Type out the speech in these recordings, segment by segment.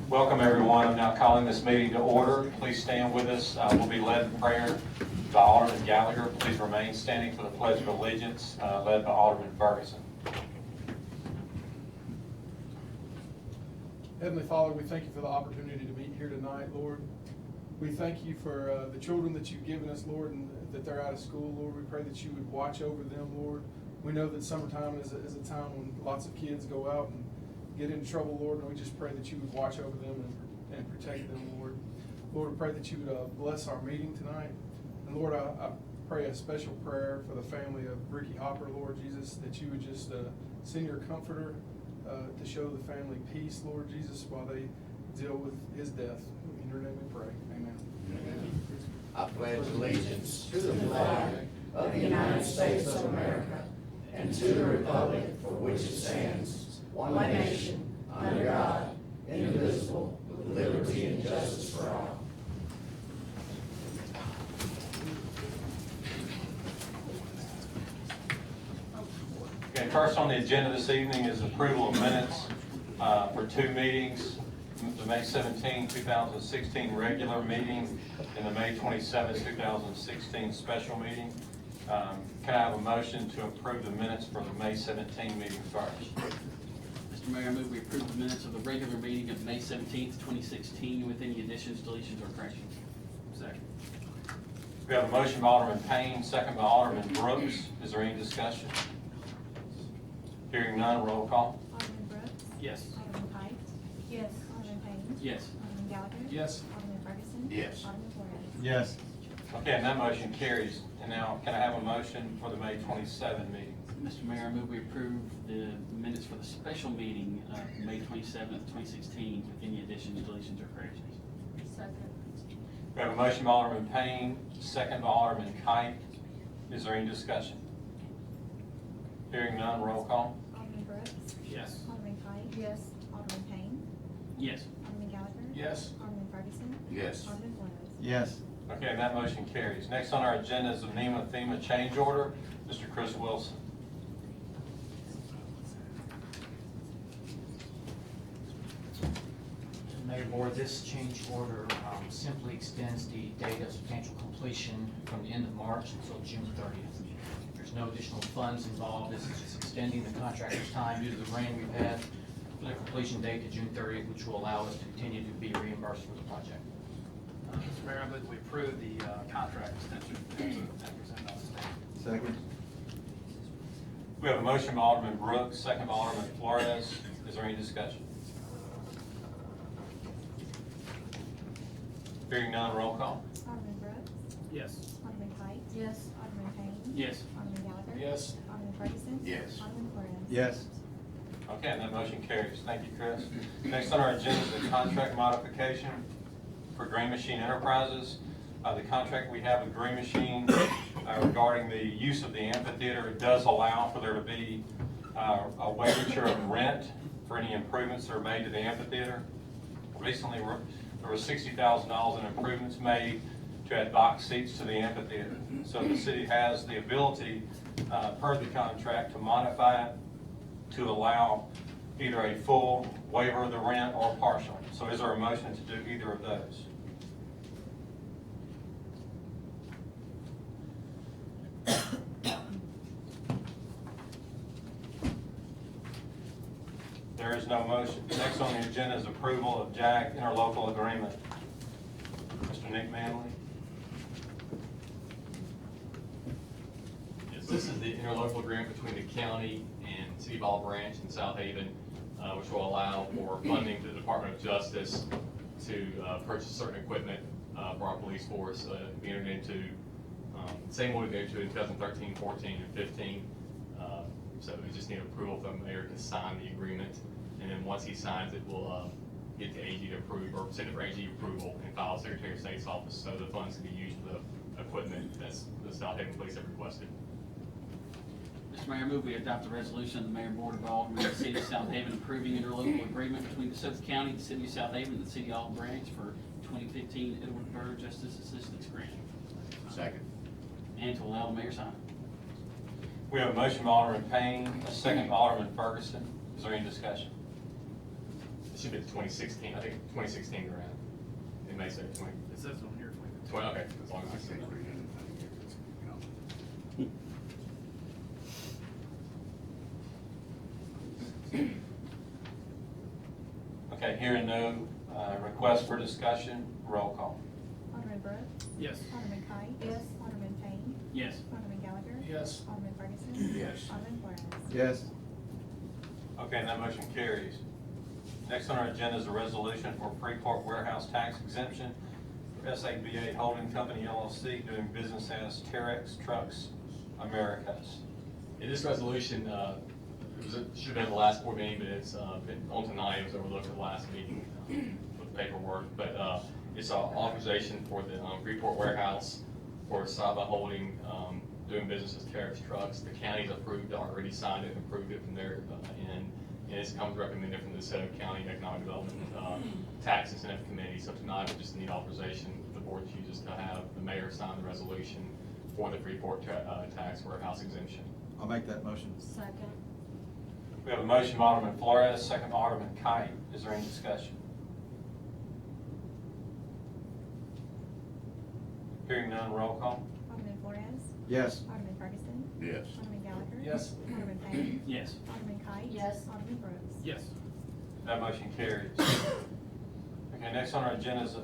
Welcome, everyone. I'm now calling this meeting to order. Please stand with us. We'll be led in prayer by Alderman Gallagher. Please remain standing for the Pledge of Allegiance, led by Alderman Ferguson. Heavenly Father, we thank you for the opportunity to meet here tonight, Lord. We thank you for the children that you've given us, Lord, and that they're out of school, Lord. We pray that you would watch over them, Lord. We know that summertime is a time when lots of kids go out and get into trouble, Lord, and we just pray that you would watch over them and protect them, Lord. Lord, we pray that you would bless our meeting tonight. And Lord, I pray a special prayer for the family of Ricky Hopper, Lord Jesus, that you would just send your comforter to show the family peace, Lord Jesus, while they deal with his death. In your name we pray. Amen. Amen. I pledge allegiance to the flag of the United States of America and to the republic for which it stands, one nation, under God, indivisible, with liberty and justice for all. Okay, first on the agenda this evening is approval of minutes for two meetings, the May 17, 2016 regular meeting and the May 27, 2016 special meeting. Can I have a motion to approve the minutes for the May 17 meeting first? Mr. Mayor, I move we approve the minutes of the regular meeting of May 17th, 2016 with any additions, deletions, or corrections. Second. We have a motion by Alderman Payne, second by Alderman Brooks. Is there any discussion? Hearing none, roll call. Alderman Brooks? Yes. Alderman Pike? Yes. Alderman Payne? Yes. Alderman Gallagher? Yes. Alderman Ferguson? Yes. Alderman Flores? Yes. Okay, and that motion carries. And now, can I have a motion for the May 27 meeting? Mr. Mayor, I move we approve the minutes for the special meeting of May 27th, 2016 with any additions, deletions, or corrections. Second. We have a motion by Alderman Payne, second by Alderman Kite. Is there any discussion? Hearing none, roll call. Alderman Brooks? Yes. Alderman Pike? Yes. Alderman Payne? Yes. Alderman Gallagher? Yes. Alderman Ferguson? Yes. Alderman Flores? Yes. Okay, and that motion carries. Next on our agenda is the NEMA-FEMA change order. Mr. Chris Wilson. Mayor Board, this change order simply extends the date of substantial completion from the end of March until June 30th. There's no additional funds involved. This is just extending the contractor's time due to the rain we've had for the completion date to June 30th, which will allow us to continue to be reimbursed for the project. Mr. Mayor, I move we approve the contract extension as presented on the state. Second. We have a motion by Alderman Brooks, second by Alderman Flores. Is there any discussion? Hearing none, roll call. Alderman Brooks? Yes. Alderman Pike? Yes. Alderman Payne? Yes. Alderman Gallagher? Yes. Alderman Ferguson? Yes. Alderman Flores? Yes. Okay, and that motion carries. Thank you, Chris. Next on our agenda is the contract modification for Green Machine Enterprises. The contract we have with Green Machine regarding the use of the amphitheater, it does allow for there to be a waiver of rent for any improvements that are made to the amphitheater. Recently, there was $60,000 in improvements made to add box seats to the amphitheater. So the city has the ability, per the contract, to modify it to allow either a full waiver of the rent or partial. So is there a motion to do either of those? There is no motion. Next on the agenda is approval of JAG interlocal agreement. Mr. Nick Manley. Yes, this is the interlocal agreement between the county and City of Olive Branch and Southaven, which will allow for funding to the Department of Justice to purchase certain equipment for our police force. We entered into same way we entered into in 2013, 14, and 15. So we just need approval from the mayor to sign the agreement, and then once he signs it, we'll get the AG to approve or send it for AG approval and file Secretary of State's office so the funds can be used for the equipment that's the Southaven Police have requested. Mr. Mayor, I move we adopt the resolution of the Mayor and Board of Aldermen of the City of Southaven approving interlocal agreement between DeSoto County, the City of Southaven, and the City of Olive Branch for 2015 Edward Burr Justice Assistance Grant. Second. And to allow the mayor sign. We have a motion by Alderman Payne, a second by Alderman Ferguson. Is there any discussion? should be the 2016, I think 2016 grant. It may say 20. It says on here 20, okay, as long as it's. Okay, hearing no request for discussion, roll call. Alderman Brooks. Yes. Alderman Kite. Yes. Alderman Payne. Yes. Alderman Gallagher. Yes. Alderman Ferguson. Yes. Alderman Flores. Yes. Okay, and that motion carries. Next on our agenda is a resolution for Freeport warehouse tax exemption for SABA Holding Company LLC doing business as Terex Trucks Americas. In this resolution, should have been the last board meeting, but it's been on tonight. It was overlooked at the last meeting with paperwork. But it's authorization for the Freeport warehouse for Saba Holding doing business as Terex Trucks. The county's approved, already signed it, and approved it from their end. And it's comes recommended from the Southaven County Economic Development Tax Incentive Committee. So tonight we just need authorization. The board chooses to have the mayor sign the resolution for the Freeport tax warehouse exemption. I'll make that motion. Second. We have a motion by Alderman Flores, second by Alderman Kite. Is there any discussion? Hearing none, roll call. Alderman Flores. Yes. Alderman Ferguson. Yes. Alderman Gallagher. Yes. Alderman Payne. Yes. Alderman Kite. Yes. Alderman Brooks. Yes. That motion carries. Okay, next on our agenda is a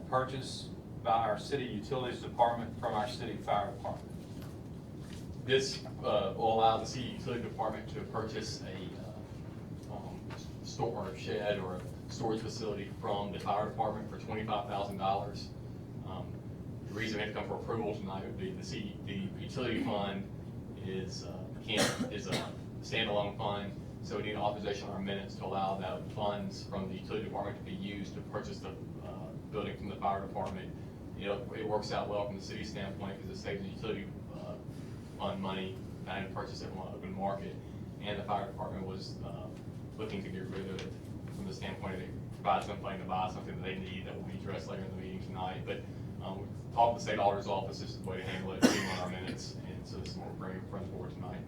purchase by our city utilities department from our city fire department. This will allow the city utility department to purchase a store or shed or a storage facility from the fire department for $25,000. The reason it come for approval tonight would be the utility fund is a standalone fund, so we need authorization on our minutes to allow that funds from the utility department to be used to purchase the building from the fire department. It works out well from the city standpoint because it saves the utility fund money and purchase it on the open market. And the fire department was looking to get rid of it from the standpoint of it provides them funding to buy something that they need that will be addressed later in the meeting tonight. But we talked to the state auditor's office, this is the way to handle it, being on our minutes, and so this is what we're bringing in front of the board tonight.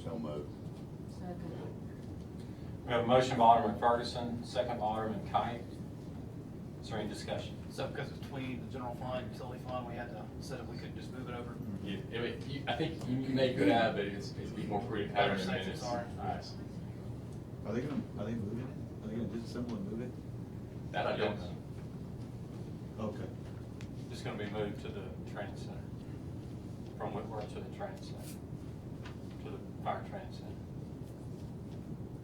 So moved. Second. We have a motion by Alderman Ferguson, second by Alderman Kite. Is there any discussion? So because it's between the general fund and utility fund, we had to said if we could just move it over. I think you may could have, but it's be more prudent to have it in Better safe minutes. than sorry. Yes. Are they moving it? Are they gonna disassemble and move it? That I don't know. Okay. It's gonna be moved to the training center, from Whitworth to the training center, to the fire training center.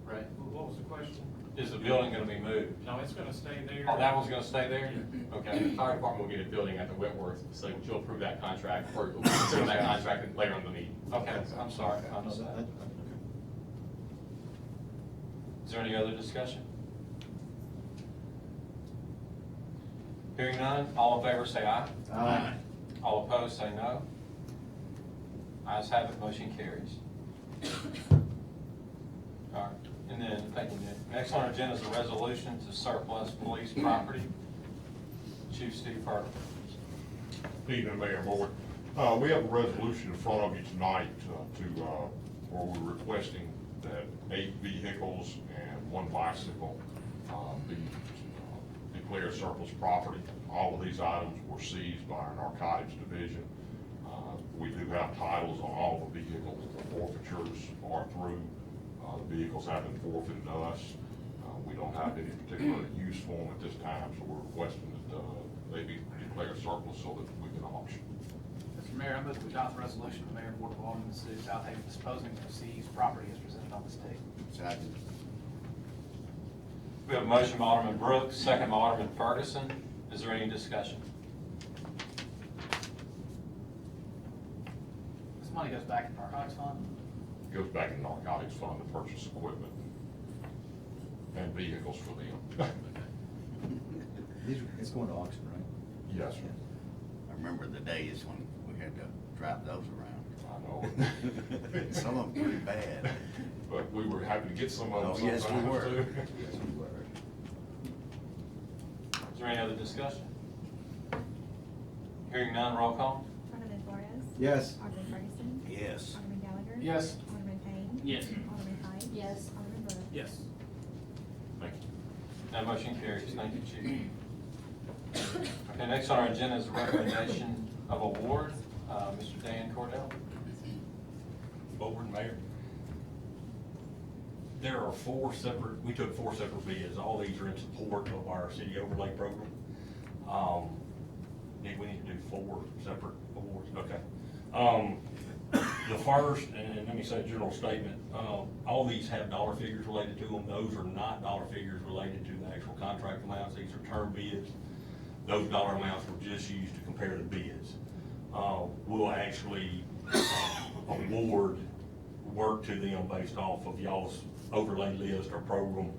Right? What was the question? Is the building gonna be moved? No, it's gonna stay there. Oh, that one's gonna stay there? Okay. The fire department will get a building at the Whitworth, so you'll approve that contract, or consider that contract later on in the meeting. Okay, I'm sorry, I missed that. Is there any other discussion? Hearing none, all in favor say aye. Aye. All opposed say no. Ayes have it, motion carries. All right, and then, thank you, Nick. Next on our agenda is a resolution to surplus police property. Chief Steve Furley. Evening, Mayor and Board. We have a resolution in front of you tonight where we're requesting that 8 vehicles and 1 bicycle be declared surplus property. All of these items were seized by our narcotics division. We do have titles on all the vehicles. The forfeitures are through. The vehicles have been forfeited to us. We don't have any particular use for them at this time, so we're requesting that they be declared surplus so that we can auction. Mr. Mayor, I move that we adopt the resolution of the mayor and board of aldermen of the city of Southaven disposing of seized property as presented on this tape. Second. We have a motion by Alderman Brooks, second by Alderman Ferguson. Is there any discussion? This money goes back into our narcotics fund. Goes back in the narcotics fund to purchase equipment and vehicles for them. It's going to auction, right? Yes, sir. I remember the days when we had to drive those around. I know. Some of them pretty bad. But we were happy to get some of them Oh, yes, we sometimes, were. too. Yes, we were. Is there any other discussion? Hearing none, roll call. Alderman Flores. Yes. Alderman Ferguson. Yes. Alderman Gallagher. Yes. Alderman Payne. Yes. Alderman Kite. Yes. Alderman Brooks. Yes. That motion carries. Thank you, Chief. Okay, next on our agenda is the recommendation of award. Mr. Dan Cordell. Board and Mayor. There are we took four separate bids. All these are in support of our city overlay program. We need to do four separate awards, okay. The first, and let me say a general statement, all these have dollar figures related to them. Those are not dollar figures related to the actual contract amounts. These are term bids. Those dollar amounts were just used to compare the bids. We'll actually award work to them based off of y'all's overlay list or program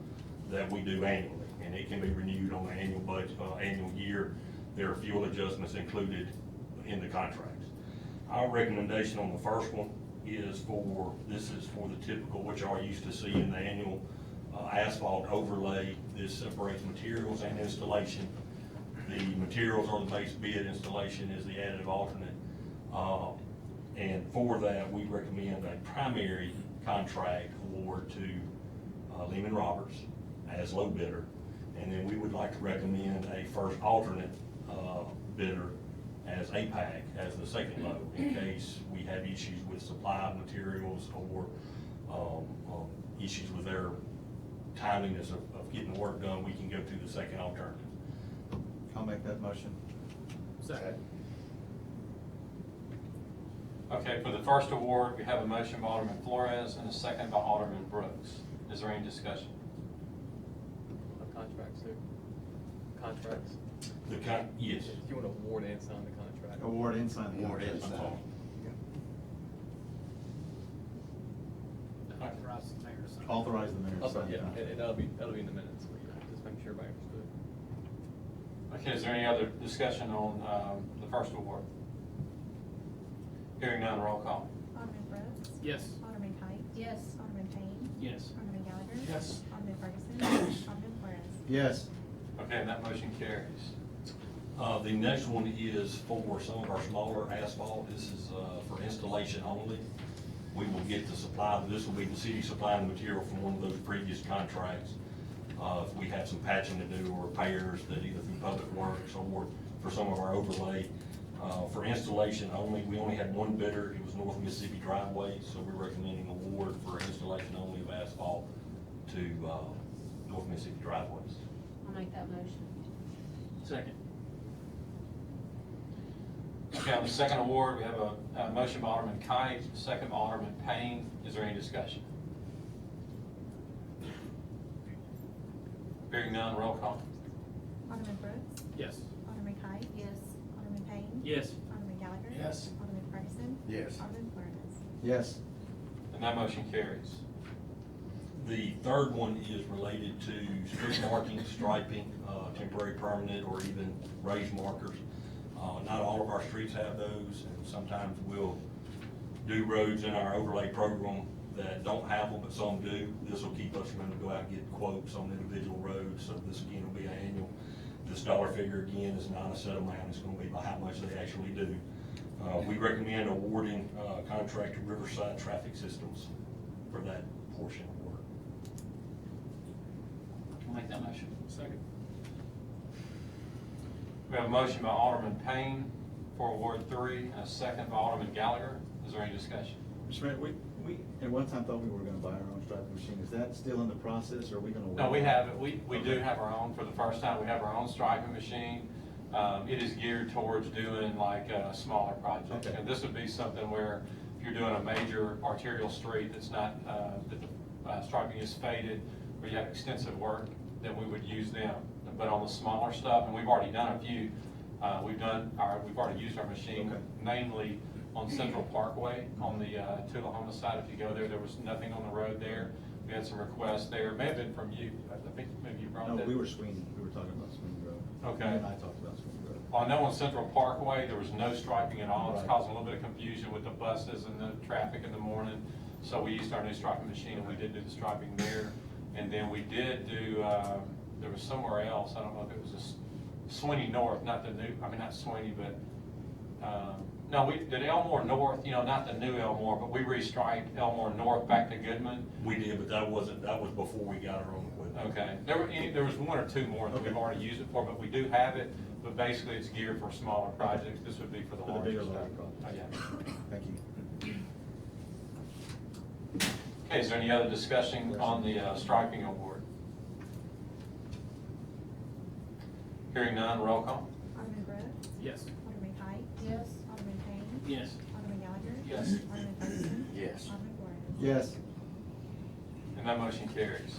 that we do annually, and it can be renewed on an annual budget, annual year. There are fuel adjustments included in the contracts. Our recommendation on the first one is this is for the typical, which y'all used to see in the annual asphalt overlay. This separates materials and installation. The materials are the base bid, installation is the additive alternate. And for that, we recommend a primary contract award to Lehman Roberts as low bidder. And then we would like to recommend a first alternate bidder as APAC as the second low, in case we have issues with supply of materials or issues with their timeliness of getting the work done. We can go to the second alternative. I'll make that motion. Second. Okay, for the first award, we have a motion by Alderman Flores and a second by Alderman Brooks. Is there any discussion? Contracts too. Contracts. Yes. If you want to award and sign the contract. Award and sign the Award and contract. sign. Authorize the mayor to sign. Authorize the mayor to sign the Yeah, contract. and that'll be in the minutes. Just making sure everybody understood. Okay, is there any other discussion on the first award? Hearing none, roll call. Alderman Brooks. Yes. Alderman Kite. Yes. Alderman Payne. Yes. Alderman Gallagher. Yes. Alderman Ferguson. Alderman Flores. Yes. Okay, and that motion carries. The next one is for some of our smaller asphalt. This is for installation only. We will get the supply, this will be the city supplying the material from one of those previous contracts. If we have some patching to do or repairs that either through Public Works or for some of our overlay. For installation only, we only had one bidder. It was North Mississippi Driveway, so we're recommending award for installation only of asphalt to North Mississippi Driveways. I'll make that motion. Second. Okay, on the second award, we have a motion by Alderman Kite, second by Alderman Payne. Is there any discussion? Hearing none, roll call. Alderman Brooks. Yes. Alderman Kite. Yes. Alderman Payne. Yes. Alderman Gallagher. Yes. Alderman Ferguson. Yes. Alderman Flores. Yes. And that motion carries. The third one is related to street marking, striping, temporary, permanent, or even raised markers. Not all of our streets have those, and sometimes we'll do roads in our overlay program that don't have them, but some do. This will keep us from having to go out and get quotes on individual roads, so this again will be an annual. This dollar figure again is not a set amount, it's gonna be by how much they actually do. We recommend awarding contract to Riverside Traffic Systems for that portion of work. I'll make that motion. Second. We have a motion by Alderman Payne for award 3, and a second by Alderman Gallagher. Is there any discussion? Mr. Mayor, we at one time thought we were gonna buy our own striping machine. Is that still in the process, or are we gonna? No, we have it. We do have our own. For the first time, we have our own striping machine. It is geared towards doing like a smaller project. Okay. And this would be something where if you're doing a major arterial street that's not, that the striping is faded, where you have extensive work, then we would use them. But on the smaller stuff, and we've already done a few, we've already used our machine, Okay. mainly on Central Parkway, on the Tullahoma side. If you go there, there was nothing on the road there. We had some requests there. It may have been from you. I think maybe you brought No, that. we were Sweeney. We were talking about Sweeney Road. Okay. You and I talked about Sweeney Road. Well, I know on Central Parkway, there was no striping at all. It's Right. causing a little bit of confusion with the buses and the traffic in the morning. So we used our new striping machine, and we did do the striping there. And then we did do, there was somewhere else, I don't know if it was Sweeney North, not the new, I mean, not Sweeney, but No, we did Elmore North, not the new Elmore, but we restriped Elmore North back to Goodman. We did, but that was before we got our own equipment. Okay, there was one or two more that we've already used it for, but we do have it, but basically it's geared for smaller projects. This would be for the For the larger bigger stuff. projects. Oh, yeah. Thank you. Okay, is there any other discussion on the striping award? Hearing none, roll call. Alderman Brooks. Yes. Alderman Kite. Yes. Alderman Payne. Yes. Alderman Gallagher. Yes. Alderman Ferguson. Yes. Alderman Flores. Yes. And that motion carries.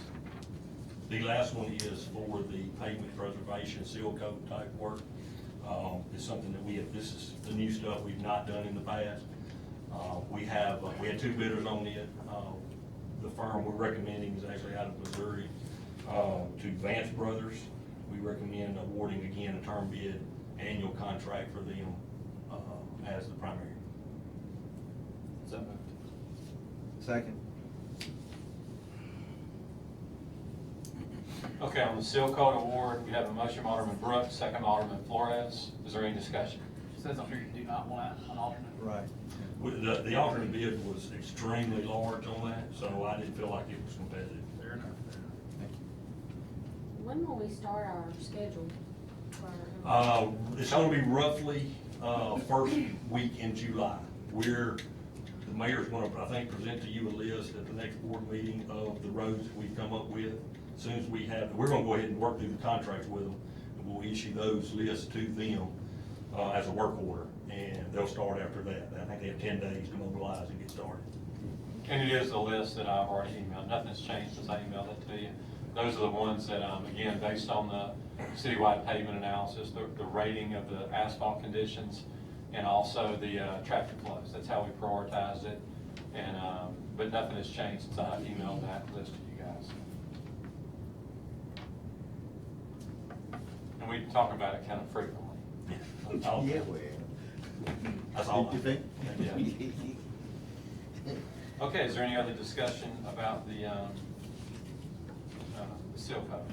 The last one is for the pavement preservation seal coat type work. It's something that this is the new stuff we've not done in the past. We had two bidders on it. The firm we're recommending is actually out of Missouri, to Vance Brothers. We recommend awarding again a term bid annual contract for them, as the primary. So moved. Second. Okay, on the seal coat award, we have a motion by Alderman Brooks, second by Alderman Flores. Is there any discussion? It says on here you do not want an alternate. Right. The alternate bid was extremely large on that, so I didn't feel like it was competitive. Fair enough. Thank you. When will we start our schedule for? It's gonna be roughly, first week in July. The mayor's gonna, I think, present to you a list at the next board meeting of the roads that we've come up with. As soon as we have, we're gonna go ahead and work through the contracts with them, and we'll issue those lists to them, as a work order, and they'll start after that. I think they have 10 days to mobilize and get started. And it is the list that I've already emailed. Nothing's changed since I emailed it to you. Those are the ones that, again, based on the citywide pavement analysis, the rating of the asphalt conditions, and also the traffic flows. That's how we prioritized it. And, but nothing has changed since I emailed that list to you guys. And we talk about it kind of frequently. Yeah, That's all. You think? Yeah. Okay, is there any other discussion about the seal coat?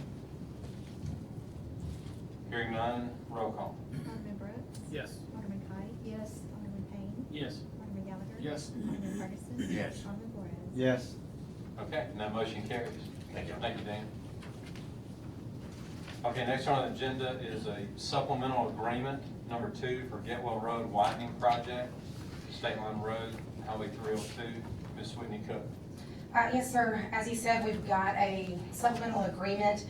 Hearing none, roll call. Alderman Brooks. Yes. Alderman Kite. Yes. Alderman Payne. Yes. Alderman Gallagher. Yes. Alderman Ferguson. Yes. Alderman Flores. Yes. Okay, and that motion carries. Thank you. Thank you, Dan. Okay, next on the agenda is a supplemental agreement, number 2, for Getwell Road widening project, State Line Road, Highway 302. Ms. Whitney Cook. Yes, sir. As he said, we've got a supplemental agreement.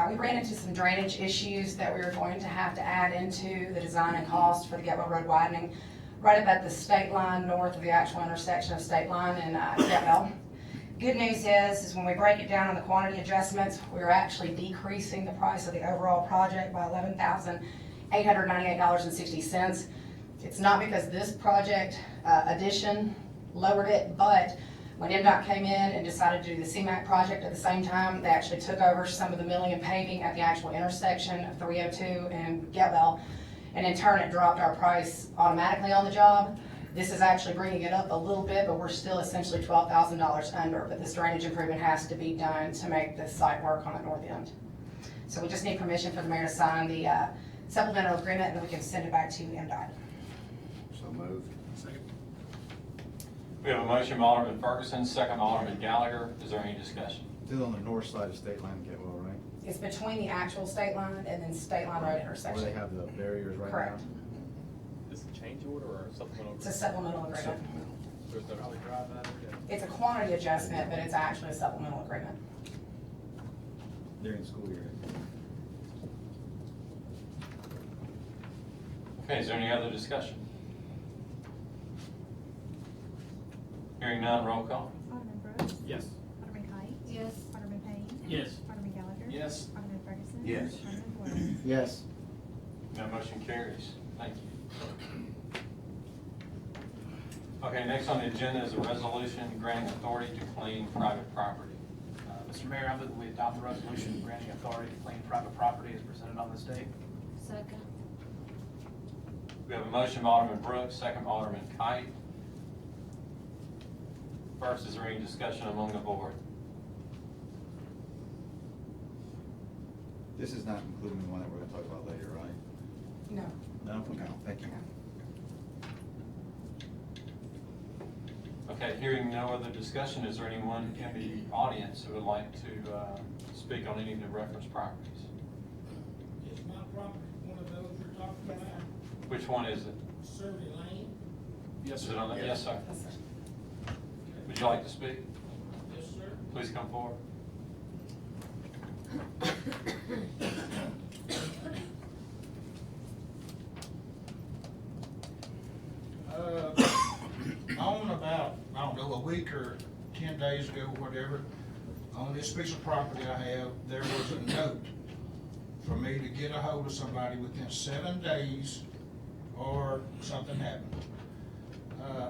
We ran into some drainage issues that we were going to have to add into the design and cost for the Getwell Road widening, right up at the state line, north of the actual intersection of State Line and Getwell. Good news is when we break it down on the quantity adjustments, we're actually decreasing the price of the overall project by $11,898.60. It's not because this project addition lowered it, but when MDOT came in and decided to do the CMAQ project at the same time, they actually took over some of the milling and paving at the actual intersection of 302 and Getwell, and in turn it dropped our price automatically on the job. This is actually bringing it up a little bit, but we're still essentially $12,000 under, but this drainage improvement has to be done to make the site work on the north end. So we just need permission for the mayor to sign the supplemental agreement, and then we can send it back to MDOT. So moved. Second. We have a motion by Alderman Ferguson, second by Alderman Gallagher. Is there any discussion? Still on the north side of State Line, Getwell, right? It's between the actual state line and then State Line Road Where intersection. they have the barriers right now? Correct. Is it a change order or a supplemental? It's a supplemental agreement. There's no Probably drive that over there. It's a quantity adjustment, but it's actually a supplemental agreement. During school year. Okay, is there any other discussion? Hearing none, roll call. Alderman Brooks. Yes. Alderman Kite. Yes. Alderman Payne. Yes. Alderman Gallagher. Yes. Alderman Ferguson. Yes. Alderman Flores. Yes. That motion carries. Thank you. Okay, next on the agenda is a resolution granting authority to claim private property. Mr. Mayor, I move that we adopt the resolution granting authority to claim private property as presented on this date. Second. We have a motion by Alderman Brooks, second by Alderman Kite. First, is there any discussion among the board? This is not including the one that we're gonna talk about later, right? No. No? Okay, thank you. Okay, hearing no other discussion, is there anyone in the audience who would like to speak on any of the referenced properties? Is my property one of those you're talking about? Which one is it? Survey Lane? Yes, Is it on that? Yes, sir. Yes, sir. Would you like to speak? Yes, sir. Please come forward. On about, I don't know, a week or 10 days ago, whatever, on this piece of property I have, there was a note for me to get a hold of somebody within 7 days or something happened.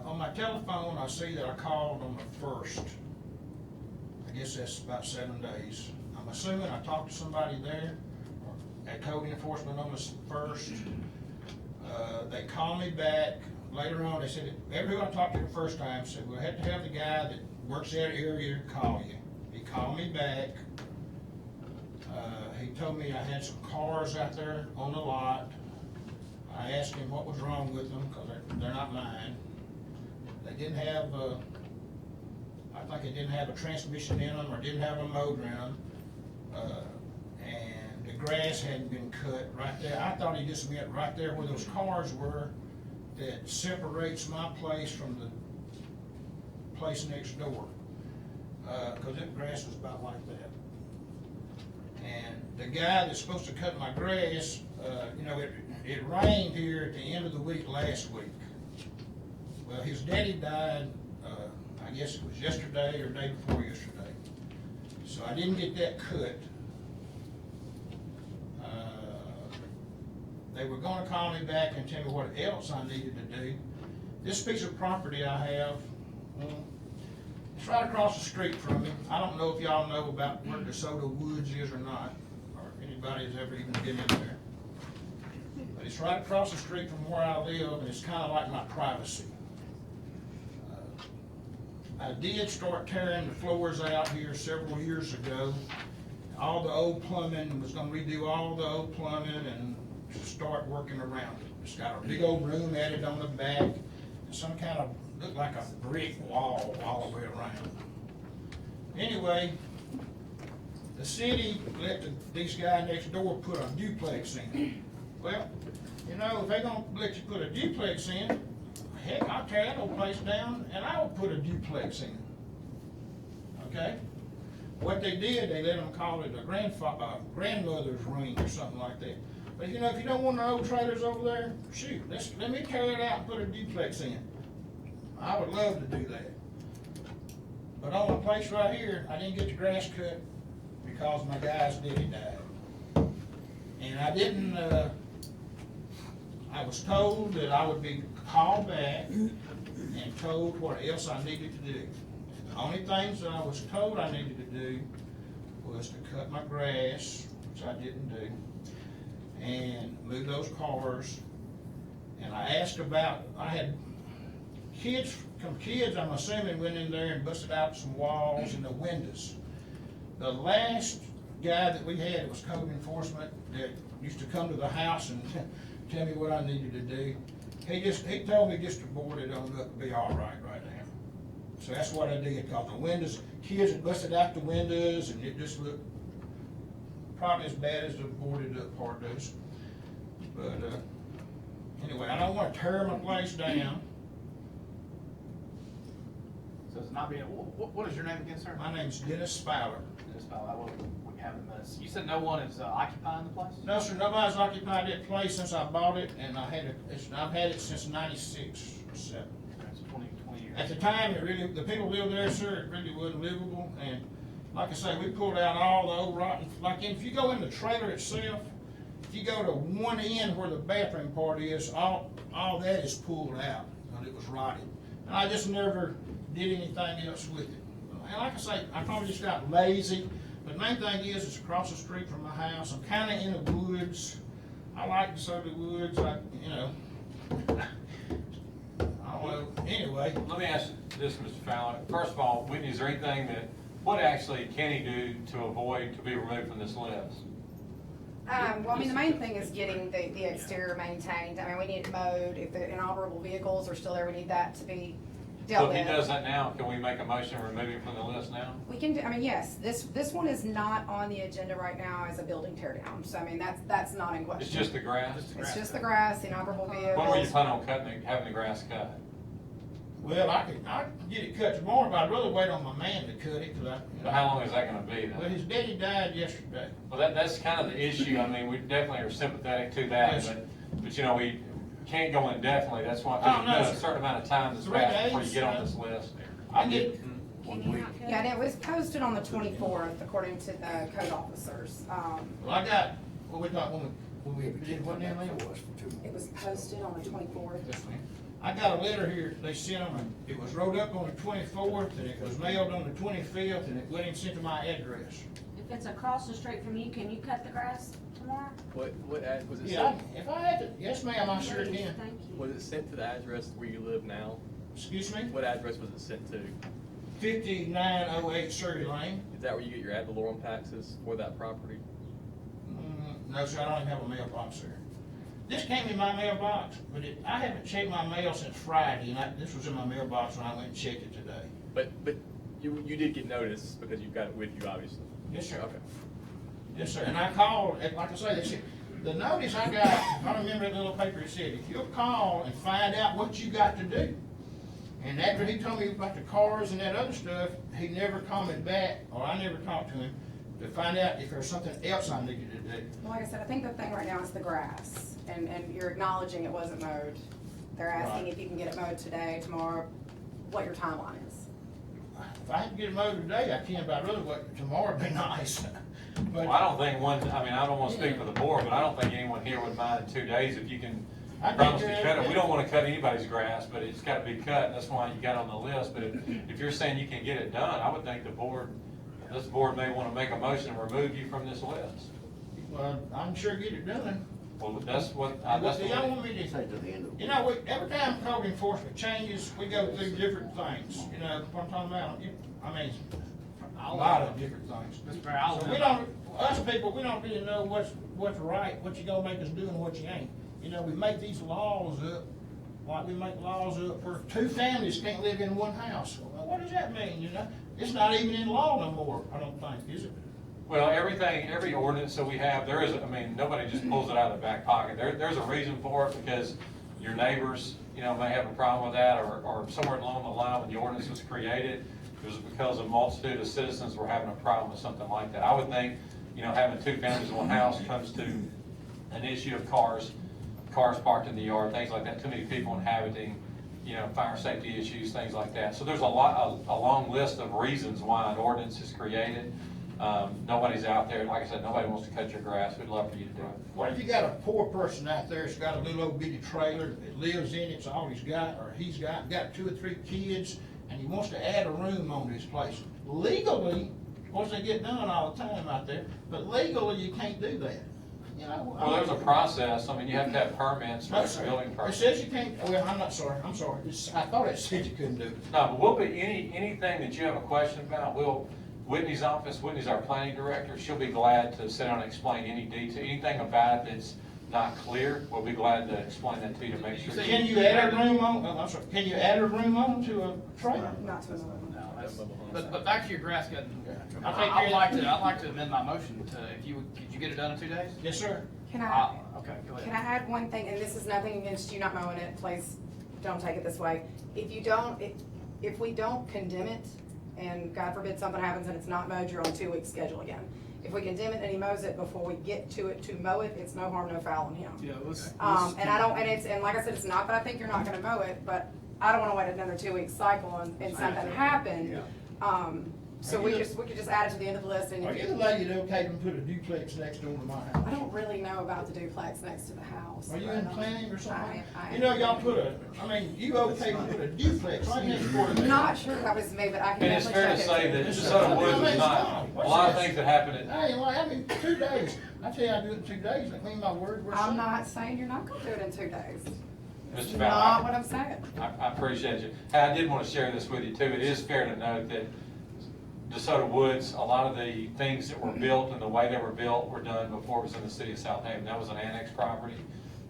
On my telephone, I see that I called on the 1st. I guess that's about 7 days. I'm assuming I talked to somebody there at code enforcement on the 1st. They called me back. Later on, they said, everyone I talked to the first time said, we'll have to have the guy that works that area call you. He called me back. He told me I had some cars out there on the lot. I asked him what was wrong with them, because they're not mine. They didn't have, I think they didn't have a transmission in them, or didn't have a motor in them. And the grass hadn't been cut right there. I thought he just meant right there where those cars were, that separates my place from the place next door. Cause that grass was about like that. And the guy that's supposed to cut my grass, you know, it rained here at the end of the week last week. Well, his daddy died, I guess it was yesterday or day before yesterday. So I didn't get that cut. They were gonna call me back and tell me what else I needed to do. This piece of property I have, it's right across the street from me. I don't know if y'all know about where DeSoto Woods is or not, or if anybody's ever even been in there. But it's right across the street from where I live, and it's kinda like my privacy. I did start tearing the floors out here several years ago. All the old plumbing, was gonna redo all the old plumbing and start working around it. It's got a big old room added on the back, and some kind of, looked like a brick wall all the way around. Anyway, the city let these guys next door put a duplex in. Well, you know, if they gonna let you put a duplex in, heck, I'll tear that old place down and I'll put a duplex in. Okay? What they did, they let them call it a grandmother's ring or something like that. But you know, if you don't want no old trailers over there, shoot, let me tear it out and put a duplex in. I would love to do that. But on the place right here, I didn't get the grass cut because my guy's daddy died. And I didn't, I was told that I would be called back and told what else I needed to do. The only things that I was told I needed to do was to cut my grass, which I didn't do, and move those cars. And I asked about, I had kids, I'm assuming, went in there and busted out some walls and the windows. The last guy that we had was code enforcement that used to come to the house and tell me what I needed to do. He told me just to board it on up and be all right now. So that's what I did, cause the windows, kids had busted out the windows and it just looked probably as bad as the boarded up part does. But anyway, I don't want to tear my place down. So it's not being, what is your name again, sir? My name's Dennis Fowler. Dennis Fowler, we have a minute. You said no one is occupying the place? No, sir, nobody's occupied that place since I bought it, and I've had it since '96 or '7. That's 20 years. At the time, the people lived there, sir, it really wasn't livable, and like I say, we pulled out all the old rotten, like if you go in the trailer itself, if you go to one end where the bathroom part is, all that is pulled out, and it was rotted. And I just never did anything else with it. And like I say, I probably just got lazy, but the main thing is, it's across the street from my house. I'm kinda in the woods. I like the soda woods, you know. I don't know, anyway. Let me ask you this, Mr. Fowler. First of all, Whitney, is there anything what actually can he do to avoid, to be removed from this list? Well, I mean, the main thing is getting the exterior maintained. I mean, we need it mowed. If the inoperable vehicles are still there, we need that to be dealt So with. if he does that now, can we make a motion to remove him from the list now? We can do, I mean, yes, this one is not on the agenda right now as a building tear down, so I mean, that's not in question. It's just the grass? It's just the grass, the inoperable vehicles. When were you planning on having the grass cut? Well, I can get it cut tomorrow, but I'd rather wait on my man to cut it, cause But how long is that gonna be well, then? his daddy died yesterday. Well, that's kind of the issue. I mean, we definitely are sympathetic to that, Yes. but you know, we can't go indefinitely. That's why, Oh, because no, there's been sir. a certain amount of time that's 3 passed before days, you get on this list. I get, Yeah, and it was posted on the 24th, according to the code officers. well, I got, what we thought, when we did what now, Lynn? It was posted on the 24th. I got a letter here, they sent them, it was wrote up on the 24th, and it was mailed on the 25th, and it went and sent to my address. If it's across the street from you, can you cut the grass tomorrow? What ad, was it Yeah, sent, if I had to, yes, ma'am, I sure Please, can. Thank you. was it sent to the address where you live now? Excuse me? What address was it sent to? 5908 Surrey Lane. Is that where you get your ad valorem taxes for that property? No, sir, I don't even have a mailbox there. This came in my mailbox, but I haven't checked my mail since Friday, and this was in my mailbox when I went and checked it today. But you did get notice because you've got it with you, obviously. Yes, sir. Okay. Yes, sir, and I called, and like I say, they said, the notice I got, I remember that little paper, it said, if you'll call and find out what you got to do. And after he told me about the cars and that other stuff, he never called me back, or I never talked to him, to find out if there's something else I needed to do. Well, like I said, I think the thing right now is the grass, and you're acknowledging it wasn't mowed. They're asking Right. if you can get it mowed today, tomorrow, what your timeline is. If I had to get it mowed today, I can, but I'd rather wait, tomorrow'd be nice. But Well, I don't think I don't want to speak for the board, but I don't think anyone here would mind in 2 days if you can I think promise to you're- cut it. We don't want to cut anybody's grass, but it's got to be cut, and that's why you got on the list. But if you're saying you can get it done, I would think this board may want to make a motion to remove you from this list. Well, I'm sure get it done. Well, that's what, What do y'all want me to Say to the end of. You know, every time code enforcement changes, we go through different things, you know, what I'm talking about, I mean, a lot of different things. Mr. Mayor, I'll- So we don't, us people, we don't really know what's right, what you gonna make us do and what you ain't. You know, we make these laws up, like we make laws up where 2 families can't live in one house. Well, what does that mean, you know? It's not even in law no more, I don't think, is it? Well, every ordinance that we have, nobody just pulls it out of their back pocket. There's a reason for it, because your neighbors, may have a problem with that, or somewhere along the line when the ordinance was created, it was because a multitude of citizens were having a problem with something like that. I would think, having 2 families in one house comes to an issue of cars parked in the yard, things like that, too many people inhabiting, fire safety issues, things like that. So there's a long list of reasons why an ordinance is created. Nobody's out there, like I said, nobody wants to cut your grass. We'd love for you to do it. What if you got a poor person out there that's got a little old bitty trailer that lives in it's all he's got, or he's got 2 or 3 kids, and he wants to add a room on his place? Legally, of course, they get done all the time out there, but legally, you can't do that. You know, Well, there's a process. You have to have permits, No, for sir. building It permits. says you can't, well, I'm sorry. I thought it said you couldn't do it. No, but we'll be, anything that you have a question about, Whitney's office, Whitney's our planning director, she'll be glad to sit down and explain any detail, anything about it that's not clear, we'll be glad to explain that to you to make sure. Can you add a room on, I'm sorry, can you add a room on to a trailer? Not to another one. But back to your grass cutting. I'll take care of I'd like to amend my motion to, could you get it done in 2 days? Yes, sir. Can I, Okay, go can ahead. I add one thing, and this is nothing against you not mowing it, please don't take it this way. If we don't condemn it, and God forbid something happens and it's not mowed, you're on 2 weeks schedule again. If we condemn it and he mows it before we get to it to mow it, it's no harm, no foul on him. Yeah, let's. And like I said, it's not that I think you're not gonna mow it, but I don't wanna wait another 2-week cycle and something happen. So we could just add it to the end of the list, and Are if you the lady that okayed them to put a duplex next door to my I house? don't really know about the duplex next to the house. Are you in planning or something? I- You know, y'all you okayed to put a duplex right next door to me. I'm not sure that was me, but I can And it's definitely fair to check say it. that DeSoto Woods is not, a lot of things that happen at, I ain't lying, 2 days. I tell you, I do it in 2 days, I clean my word. I'm not saying you're not gonna do it in 2 days. Mr. Not Fowler, what I'm saying. I appreciate you. Hey, I did want to share this with you too. It is fair to note that DeSoto Woods, a lot of the things that were built and the way they were built were done before it was in the city of Southaven. That was an annex property.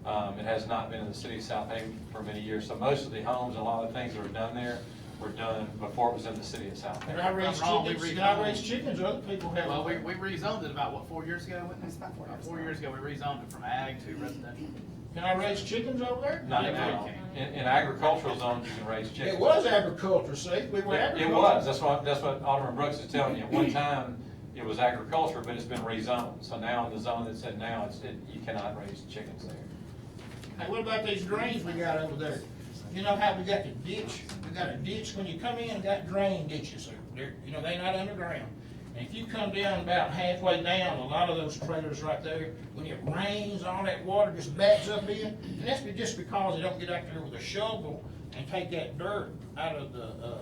It has not been in the city of Southaven for many years. So most of the homes, a lot of the things that were done there were done before it was in the city of Southaven. Can I raise Wrong, we chickens? rezoned. Can I raise chickens? Other people have. Well, we rezoned it about, what, 4 years ago? wasn't it? It's about 4 years 4 years ago, we rezoned it from ag to residential. Can I raise chickens over there? Not Yeah, now. we can. In agricultural zones, you can raise chickens. It was agriculture, see, we were It agriculture. was, that's what Alderman Brooks is telling you. At one time, it was agriculture, but it's been rezoned. So now in the zone that's in now, you cannot raise chickens there. Hey, what about these drains we got over there? You know how we got the ditch? We got a ditch, when you come in, got drain ditches there. You know, they're not underground. And if you come down about halfway down, a lot of those trailers right there, when it rains, all that water just backs up in. And that's just because they don't get out there with a shovel and take that dirt out of the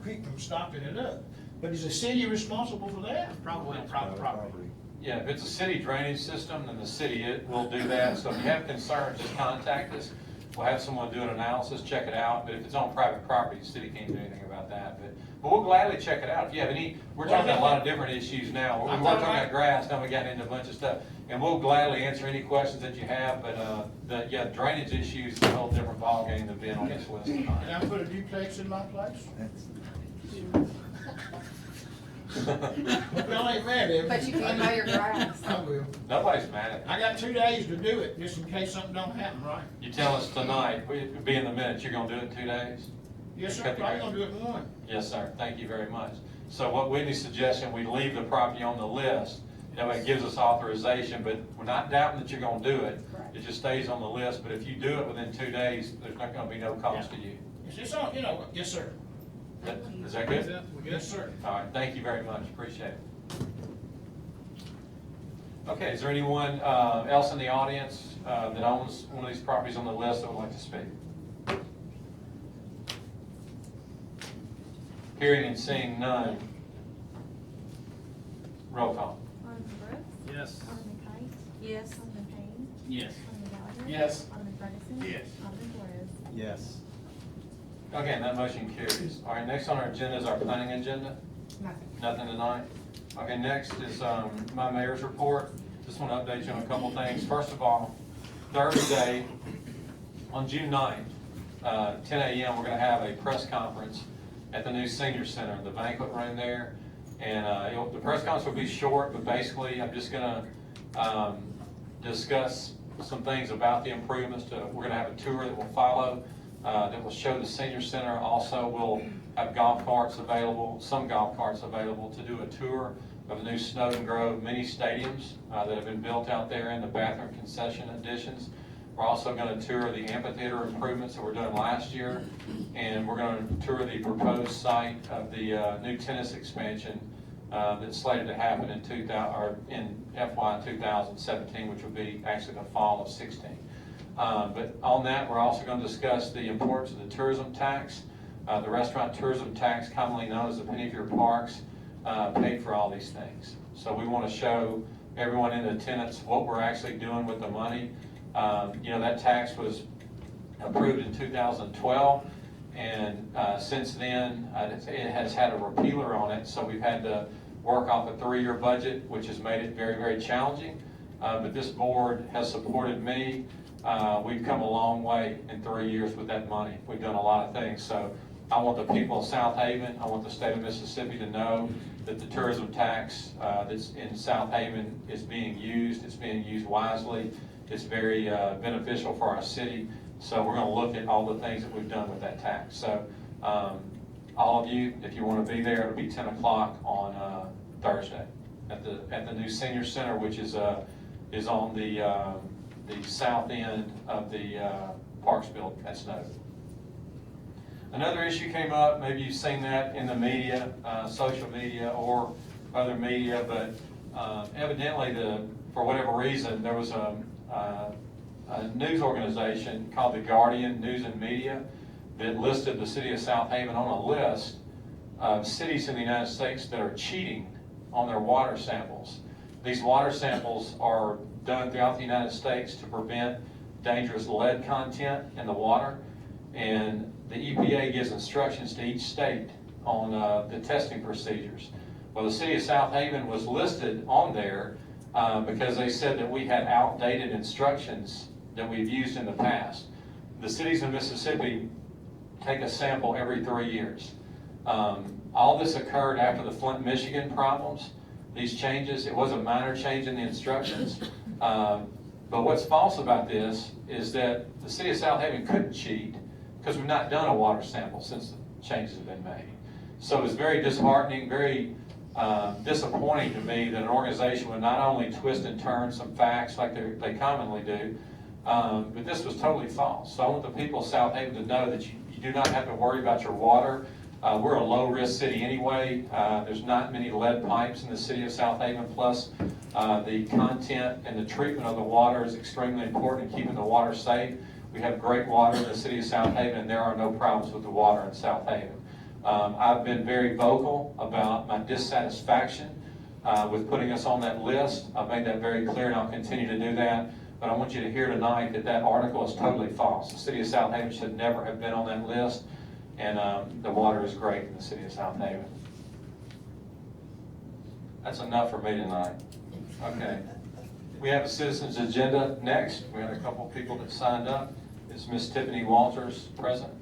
creek from stopping it up. But is the city responsible for that? Probably on private property. Yeah, if it's a city drainage system, then the city will do that. So if you have concerns, just contact us. We'll have someone do an analysis, check it out. But if it's on private property, the city can't do anything about that. But we'll gladly check it out. If you have any, we're talking about a lot of different issues now. We were talking about grass, now we got into a bunch of stuff. And we'll gladly answer any questions that you have. But yeah, drainage issues is a whole different ballgame than being on this list tonight. Can I put a duplex in my place? Y'all ain't mad at me. But you can mow your grass. I will. Nobody's mad at you. I got 2 days to do it, just in case something don't happen, right? You tell us tonight, it'll be in the minutes, you're gonna do it in 2 days? Yes, sir, Cut the probably grass. gonna do it in 1. Yes, sir. Thank you very much. So what Whitney's suggesting, we leave the property on the list. That way it gives us authorization, but we're not doubting that you're gonna do it. Correct. It just stays on the list, but if you do it within 2 days, there's not gonna be no cost to you. It's just on, you know, yes, sir. Is that good? Yes, sir. All right, thank you very much. Appreciate it. Okay, is there anyone else in the audience that owns one of these properties on the list that would like to speak? Hearing and seeing none. Roll call. Alderman Brooks? Yes. Alderman Kite? Yes. Alderman Payne? Yes. Alderman Gallagher? Yes. Alderman Ferguson? Yes. Alderman Flores? Yes. Okay, and that motion carries. All right, next on our agenda is our planning agenda. Nothing. Nothing tonight. Okay, next is my mayor's report. Just want to update you on a couple things. First of all, Thursday, on June 9th, 10 a.m., we're going to have a press conference at the new senior center, the banquet room there. And the press conference will be short, but basically I'm just going to discuss some things about the improvements. We're going to have a tour that will follow that will show the senior center. Also, we'll have golf carts available, some golf carts available to do a tour of the new Snowden Grove mini stadiums that have been built out there and the bathroom concession additions. We're also going to tour the amphitheater improvements that were done last year, and we're going to tour the proposed site of the new tennis expansion that's slated to happen in FY 2017, which will be actually the fall of 16. But on that, we're also going to discuss the importance of the tourism tax. The restaurant tourism tax, commonly known as the penny for your parks, paid for all these things. So we want to show everyone in attendance what we're actually doing with the money. You know, that tax was approved in 2012, and since then, it has had a repealer on it, so we've had to work off a 3-year budget, which has made it very, very challenging. But this board has supported me. We've come a long way in 3 years with that money. We've done a lot of things. So I want the people of Southaven, I want the state of Mississippi to know that the tourism tax that's in Southaven is being used. It's being used wisely. It's very beneficial for our city. So we're going to look at all the things that we've done with that tax. So all of you, if you want to be there, it'll be 10 o'clock on Thursday at the new senior center, which is on the south end of the Parks building at Snowden. Another issue came up, maybe you've seen that in the media, social media or other media, but evidently for whatever reason, there was a news organization called the Guardian News and Media that listed the city of Southaven on a list of cities in the United States that are cheating on their water samples. These water samples are done throughout the United States to prevent dangerous lead content in the water, and the EPA gives instructions to each state on the testing procedures. Well, the city of Southaven was listed on there because they said that we had outdated instructions that we've used in the past. The cities in Mississippi take a sample every 3 years. All this occurred after the Flint, Michigan problems. These changes, it was a minor change in the instructions. But what's false about this is that the city of Southaven couldn't cheat because we've not done a water sample since the changes have been made. So it's very disheartening, very disappointing to me that an organization would not only twist and turn some facts like they commonly do, but this was totally false. So I want the people of Southaven to know that you do not have to worry about your water. We're a low-risk city anyway. There's not many lead pipes in the city of Southaven, plus the content and the treatment of the water is extremely important in keeping the water safe. We have great water in the city of Southaven, and there are no problems with the water in Southaven. I've been very vocal about my dissatisfaction with putting us on that list. I've made that very clear, and I'll continue to do that. But I want you to hear tonight that that article is totally false. The city of Southaven should never have been on that list, and the water is great in the city of Southaven. That's enough for me tonight. Okay. We have a citizens agenda next. We had a couple of people that signed up. Is Miss Tiffany Walters present?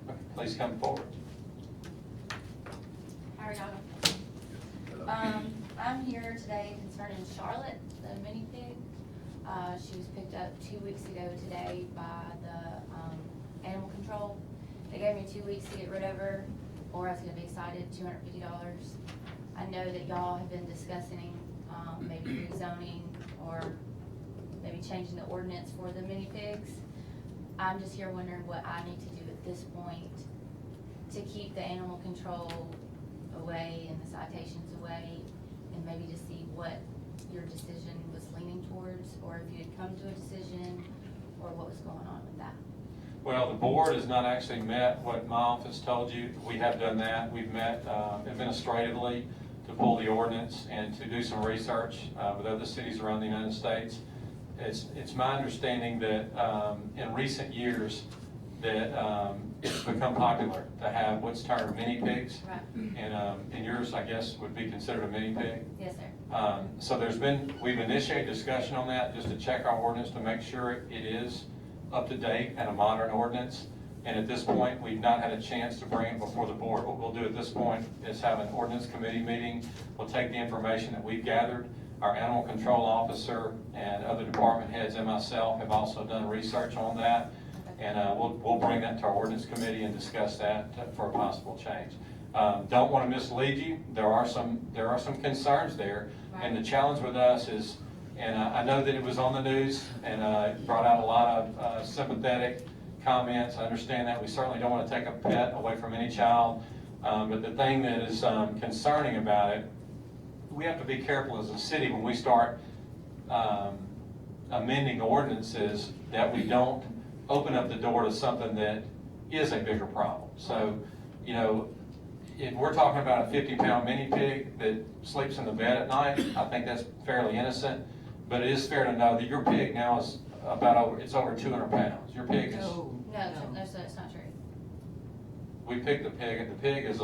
Okay, please come forward. How are y'all? I'm here today concerning Charlotte, the mini pig. She was picked up 2 weeks ago today by the animal control. They gave me 2 weeks to get rid of her, or I was gonna be cited $250. I know that y'all have been discussing maybe rezoning or maybe changing the ordinance for the mini pigs. I'm just here wondering what I need to do at this point to keep the animal control away and the citations away, and maybe to see what your decision was leaning towards, or if you had come to a decision, or what was going on with that. Well, the board has not actually met what my office told you. We have done that. We've met administratively to pull the ordinance and to do some research with other cities around the United States. It's my understanding that in recent years that it's become popular to have what's termed mini pigs. Right. And yours, I guess, would be considered a mini pig. Yes, sir. So we've initiated discussion on that just to check our ordinance to make sure it is up to date and a modern ordinance. And at this point, we've not had a chance to bring it before the board. What we'll do at this point is have an ordinance committee meeting. We'll take the information that we've gathered. Our animal control officer and other department heads and myself have also done research on that. And we'll bring that to our ordinance committee and discuss that for a possible change. Don't want to mislead you. There are some concerns there. Right. And the challenge with us is, and I know that it was on the news and it brought out a lot of sympathetic comments. I understand that. We certainly don't want to take a pet away from any child. But the thing that is concerning about it, we have to be careful as a city when we start amending ordinances that we don't open up the door to something that is a bigger problem. So, you know, if we're talking about a 50-pound mini pig that sleeps in the bed at night, I think that's fairly innocent. But it is fair to know that your pig now is it's over 200 pounds. Your pig is. No, sir, that's not true. We picked the pig, and the pig has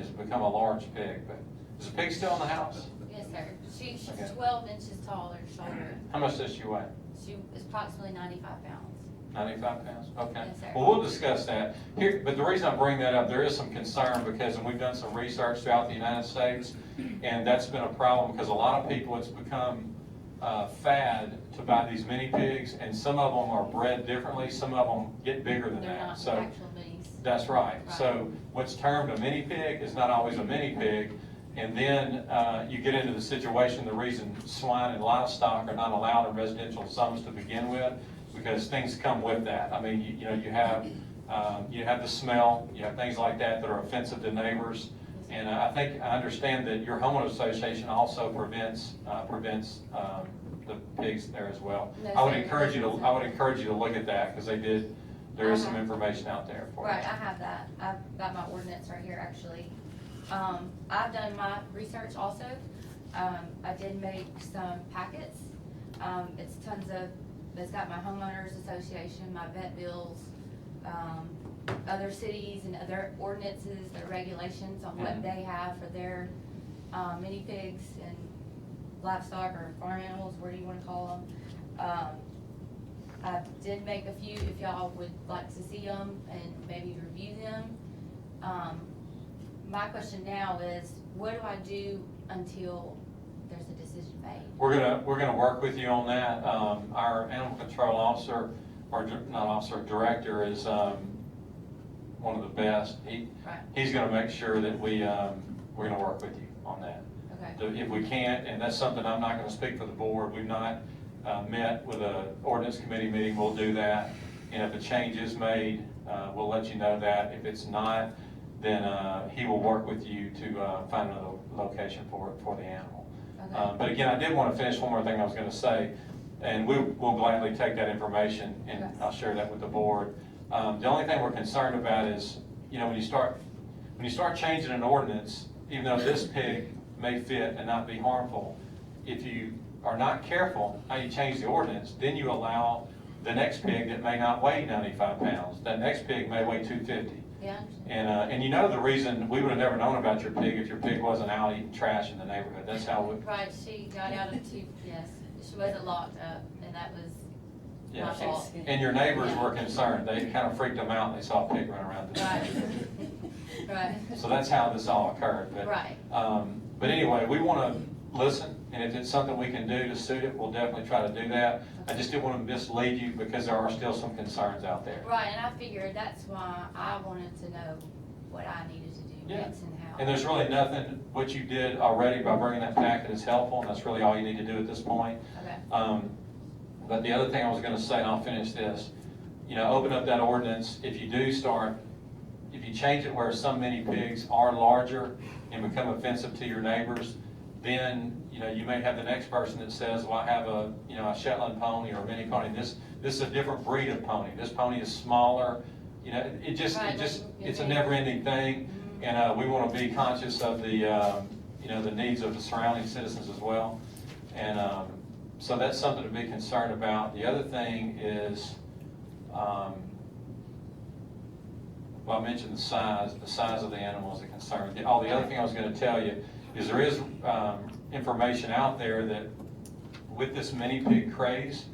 become a large pig. But is the pig still in the house? Yes, sir. She's Okay. 12 inches taller shoulder. How much does she weigh? She is approximately 95 pounds. 95 pounds, okay. Yes, sir. Well, we'll discuss that. Here, but the reason I bring that up, there is some concern because, and we've done some research throughout the United States, and that's been a problem because a lot of people, it's become fad to buy these mini pigs, and some of them are bred differently, some of them get bigger than They're that. not So actual minis. that's right. Right. So what's termed a mini pig is not always a mini pig. And then you get into the situation, the reason swine and livestock are not allowed in residential zones to begin with, because things come with that. I mean, you know, you have the smell, you have things like that are offensive to neighbors. And I understand that your homeowner association also prevents the pigs there as well. No, I would sir. encourage you to look at that because there is some information out there for you. Right, I have that. I've got my ordinance right here, actually. I've done my research also. I did make some packets. It's got my homeowners association, my vet bills, other cities and other ordinances, their regulations on what they have for their mini pigs and livestock or farm animals, whatever you want to call them. I did make a few, if y'all would like to see them and maybe review them. My question now is, what do I do until there's a decision made? We're gonna work with you on that. Our animal control officer, or not officer, director is, one of the best. He's gonna make sure that we're gonna work with you on that. Okay. If we can't, and that's something I'm not gonna speak for the board, we've not met with a ordinance committee meeting, we'll do that. And if a change is made, we'll let you know that. If it's not, then he will work with you to find another location for the animal. Okay. But again, I did want to finish one more thing I was gonna say, and we'll gladly take that information and Okay. I'll share that with the board. The only thing we're concerned about is, you know, when you start changing an ordinance, even though this pig may fit and not be harmful, if you are not careful how you change the ordinance, then you allow the next pig that may not weigh 95 pounds. That next pig may weigh 250. Yeah. And you know the reason, we would have never known about your pig if your pig wasn't out eating trash in the neighborhood. That's how we, Right, she got out of yes, she wasn't locked up, and that was my yeah. fault. And your neighbors Yeah. were concerned. They kind of freaked them out. They saw a pig run around the neighborhood. Right. So that's how this all occurred. But, Right. But anyway, we want to listen, and if it's something we can do to suit it, we'll definitely try to do that. I just didn't want to mislead you because there are still some concerns out there. Right, and I figured that's why I wanted to know what I needed to do Yeah. next and how. And there's really nothing, what you did already by bringing that packet is helpful, and that's really all you need to do at this point. Okay. But the other thing I was going to say, and I'll finish this, you know, open up that ordinance. If you do start, if you change it where some mini pigs are larger and become offensive to your neighbors, then, you know, you may have the next person that says, well, I have a, you know, a Shetland pony or a mini pony. This is a different breed of pony. This pony is smaller. You know, it's a never-ending thing. And we want to be conscious of the, you know, the needs of the surrounding citizens as well. And so that's something to be concerned about. The other thing is, well, I mentioned the size of the animal is a concern. The other thing I was going to tell you is there is information out there that with this mini pig craze,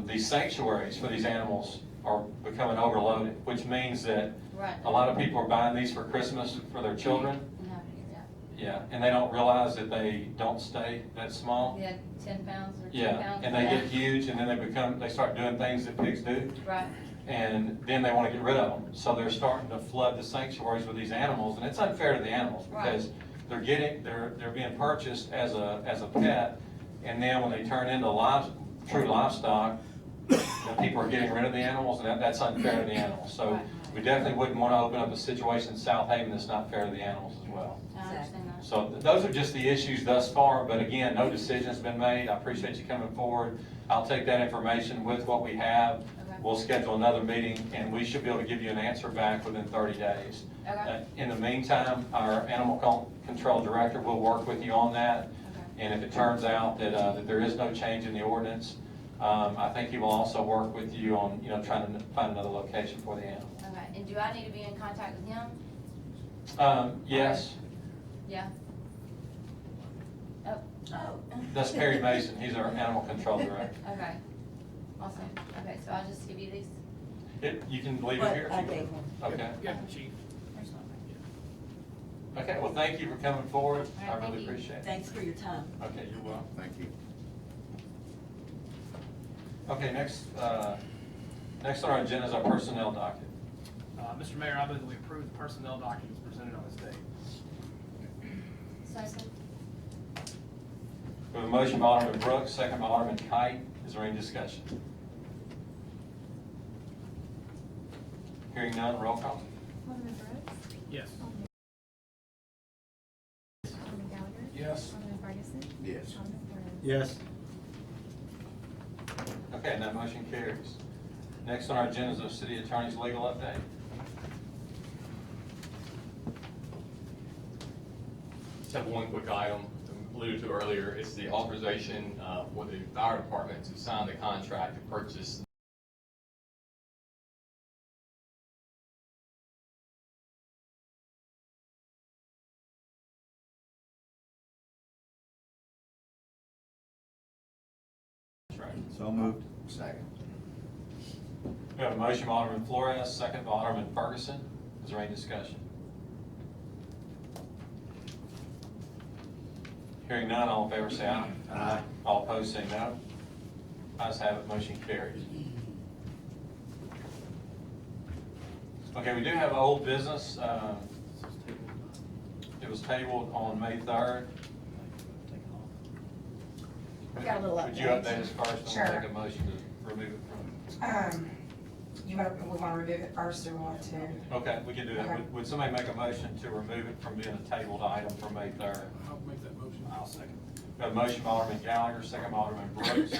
these sanctuaries for these animals are becoming overloaded, which means that a lot of people are buying these for Christmas for their children. Yeah, and they don't realize that they don't stay that small. Yeah, 10 pounds or 2 Yeah, pounds. and they get huge, and then they start doing things that pigs do. Right. And then they want to get rid of them. So they're starting to flood the sanctuaries with these animals, and it's unfair to the animals because they're being purchased as a pet, and then when they turn into true livestock, people are getting rid of the animals, and that's unfair to the animals. So we definitely wouldn't want to open up a situation in Southaven that's not fair to the animals as well. I understand that. So those are just the issues thus far, but again, no decision's been made. I appreciate you coming forward. I'll take that information with what we have. We'll schedule another meeting, and we should be able to give you an answer back within 30 days. Okay. In the meantime, our animal control director will work with you on that. Okay. And if it turns out that there is no change in the ordinance, I think he will also work with you on, you know, trying to find another location for the animal. Okay, and do I need to be in contact with him? Yes. Yeah. Oh. That's Perry Mason. He's our animal control director. Okay. Awesome. Okay, so I'll just give you these. You can leave it here. Okay. Yeah, chief. There's one. Okay, well, thank you for coming forward. All right, I thank really you. appreciate it. Thanks for your time. Okay, you're welcome. Thank you. Okay, next on our agenda is our personnel docket. Mr. Mayor, I move that we approve the personnel documents presented on this day. Second. We have a motion by Alderman Brooks, second by Alderman Kite. Is there any discussion? Hearing none, roll call. Alderman Brooks? Yes. Alderman Gallagher? Yes. Alderman Ferguson? Yes. Alderman Flores? Yes. Okay, and that motion carries. Next on our agenda is the city attorney's legal update. Just have one quick item alluded to earlier. It's the authorization for the fire department to sign the contract to purchase That's right. So moved. Second. We have a motion by Alderman Flores, second by Alderman Ferguson. Is there any discussion? Hearing none, all in favor say aye. Aye. All opposed say no. Ayes have it, motion carries. Okay, we do have old business. It was tabled on May 3rd. We've got a little Would you update. update us first and Sure. we'll make a motion to remove it from? We want to remove it first or want to? Okay, we can do that. Okay. Would somebody make a motion to remove it from being a tabled item for May 3rd? I'll make that motion. I'll second. We have a motion by Alderman Gallagher, second by Alderman Brooks.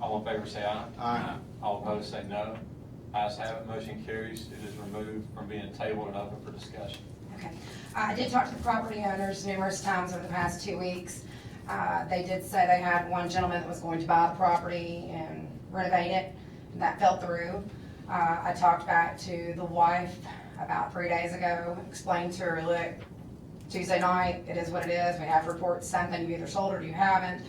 All in favor say aye. Aye. All opposed say no. Ayes have it, motion carries. It is removed from being tabled and open for discussion. Okay. I did talk to the property owners numerous times over the past 2 weeks. They did say they had one gentleman that was going to buy the property and renovate it, and that fell through. I talked back to the wife about 3 days ago, explained to her, look, Tuesday night, it is what it is. We have to report something. You either sold or you haven't.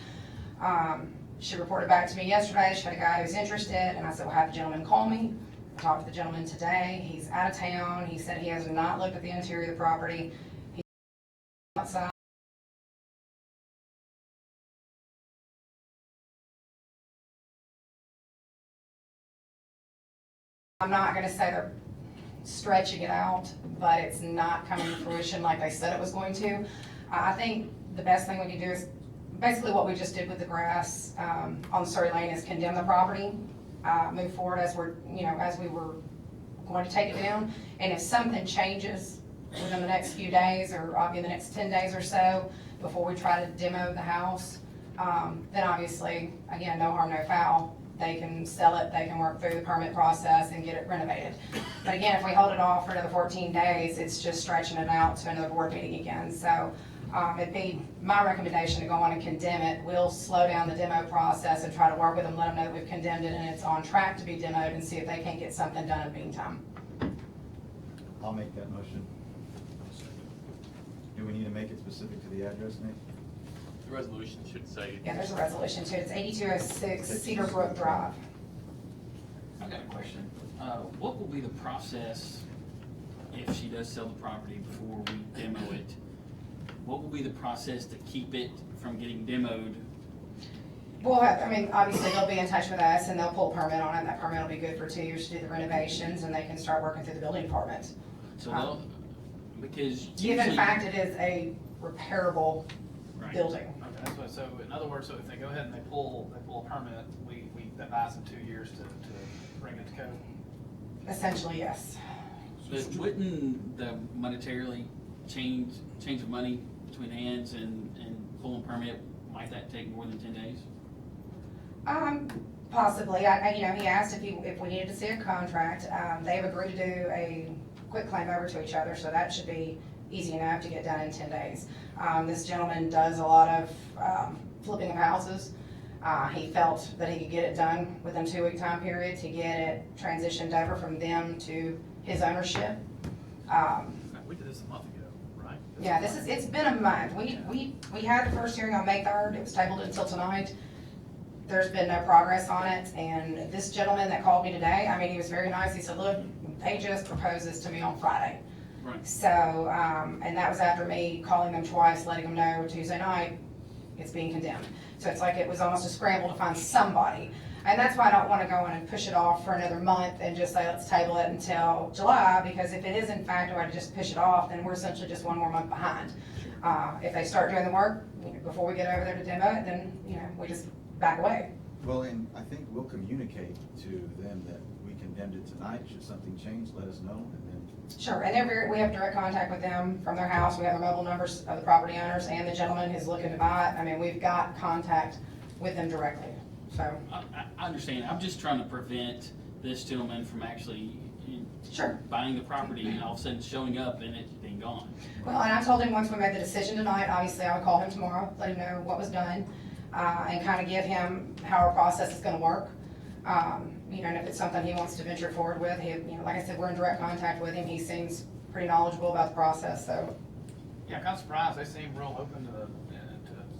She reported back to me yesterday. She had a guy who's interested, and I said, well, have the gentleman call me. I talked to the gentleman today. He's out of town. He said he has not looked at the interior of the property. He's outside. I'm not gonna say they're stretching it out, but it's not coming to fruition like they said it was going to. I think the best thing we can do is, basically what we just did with the grass on Surrey Lane is condemn the property, move forward as as we were going to take it down. And if something changes within the next few days or in the next 10 days or so, before we try to demo the house, then obviously, again, no harm, no foul. They can sell it, they can work through the permit process and get it renovated. But again, if we hold it off for another 14 days, it's just stretching it out to another board meeting again. So it'd be my recommendation to go on and condemn it. We'll slow down the demo process and try to work with them, let them know that we've condemned it and it's on track to be demoed, and see if they can't get something done in the meantime. I'll make that motion. Do we need to make it specific to the address, Nate? The resolution should say. Yeah, there's a resolution too. It's 8206 Cedar Brook Drive. I've got a question. What will be the process if she does sell the property before we demo it? What will be the process to keep it from getting demoed? Well, obviously they'll be in touch with us and they'll pull a permit on it. That permit will be good for 2 years to do the renovations, and they can start working through the building department. So they'll, because If usually. in fact it is a repairable Right. building. Okay, so in other words, so if they go ahead and they pull a permit, we advise them 2 years to bring it to code? Essentially, yes. But wouldn't the monetarily change of money between hands and pulling permit, might that take more than 10 days? Possibly. He asked if we needed to see a contract. They've agreed to do a quick claim over to each other, so that should be easy enough to get done in 10 days. This gentleman does a lot of flipping of houses. He felt that he could get it done within a 2-week time period to get it transitioned over from them to his ownership. We did this a month ago, right? Yeah, it's been a month. We had the first hearing on May 3rd. It was tabled until tonight. There's been no progress on it, and this gentleman that called me today, he was very nice. He said, look, they just proposed this to me on Friday. Right. So, and that was after me calling them twice, letting them know Tuesday night it's being condemned. So it's like it was almost a scramble to find somebody. And that's why I don't want to go in and push it off for another month and just say, let's table it until July, because if it is in fact, or I just push it off, then we're essentially just one more month behind. If they start doing the work before we get over there to demo it, then, we just back away. Well, and I think we'll communicate to them that we condemned it tonight. Should something change, let us know, and then. Sure, and we have direct contact with them from their house. We have their mobile numbers of the property owners and the gentleman who's looking to buy it. We've got contact with them directly, so. I understand. I'm just trying to prevent this gentleman from actually Sure. buying the property and all of a sudden showing up and it being gone. Well, and I told him once we made the decision tonight, obviously I would call him tomorrow, let him know what was done, and kind of give him how our process is gonna work. And if it's something he wants to venture forward with, like I said, we're in direct contact with him. He seems pretty knowledgeable about the process, so. Yeah, I'm kind of surprised. They seem real open to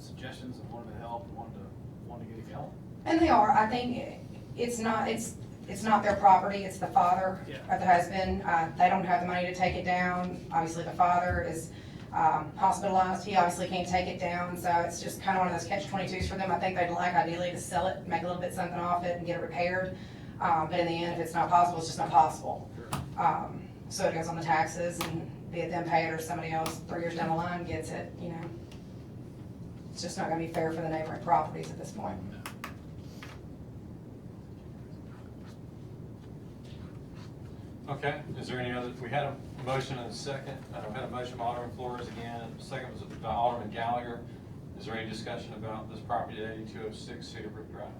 suggestions and wanted to help and wanted want to get it going. And they are, I think it's not their property, it's the father Yeah. of the husband. They don't have the money to take it down. Obviously, the father is hospitalized, he obviously can't take it down, so it's just kind of one of those catch-22s for them. I think they'd like ideally to sell it, make a little bit something off it and get it repaired. But in the end, if it's not possible, it's just not possible. So it goes on the taxes, and be it them pay it or somebody else 3 years down the line gets it, you know. It's just not gonna be fair for the neighboring properties at this point. Okay, is there any other, we had a motion and a second. We had a motion by Alderman Flores again, second was by Alderman Gallagher. Is there any discussion about this property at 8206 Cedar Brook Drive?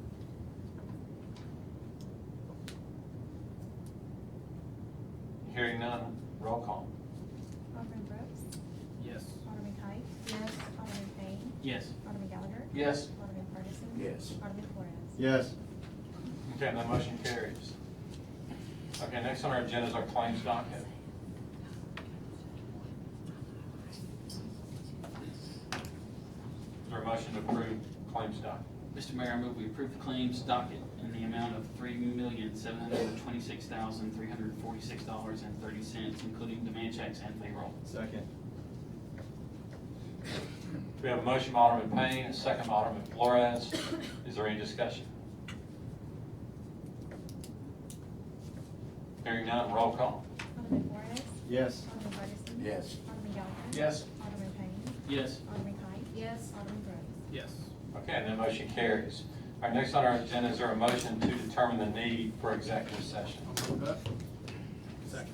Hearing none, roll call. Alderman Brooks. Yes. Alderman Kite. Yes. Alderman Payne. Yes. Alderman Gallagher. Yes. Alderman Ferguson. Yes. Alderman Flores. Yes. Okay, that motion carries. Okay, next on our agenda is our claims docket. Is there a motion to approve claims docket? Mr. Mayor, I move we approve the claims docket in the amount of $3,726,346.30, including demand checks and payroll. Second. We have a motion by Alderman Payne, a second by Alderman Flores. Is there any discussion? Hearing none, roll call. Alderman Flores. Yes. Alderman Ferguson. Yes. Alderman Gallagher. Yes. Alderman Payne. Yes. Alderman Kite. Yes. Alderman Brooks. Yes. Okay, and that motion carries. All right, next on our agenda is there a motion to determine the need for executive session? Second.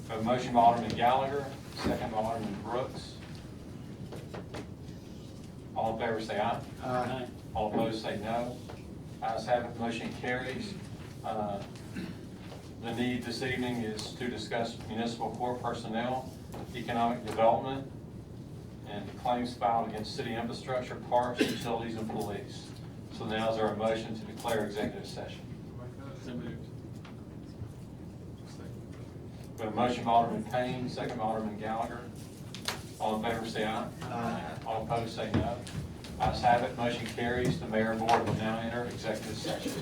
We have a motion by Alderman Gallagher, second by Alderman Brooks. All in favor say aye. Aye. All opposed say no. Ayes have it, motion carries. The need this evening is to discuss municipal court personnel, economic development, and claims filed against city infrastructure, parks, utilities, and police. So now is there a motion to declare executive session? So moved. We have a motion by Alderman Payne, second by Alderman Gallagher. All in favor say aye. Aye. All opposed say no. Ayes have it, motion carries. The mayor and board will now enter executive session.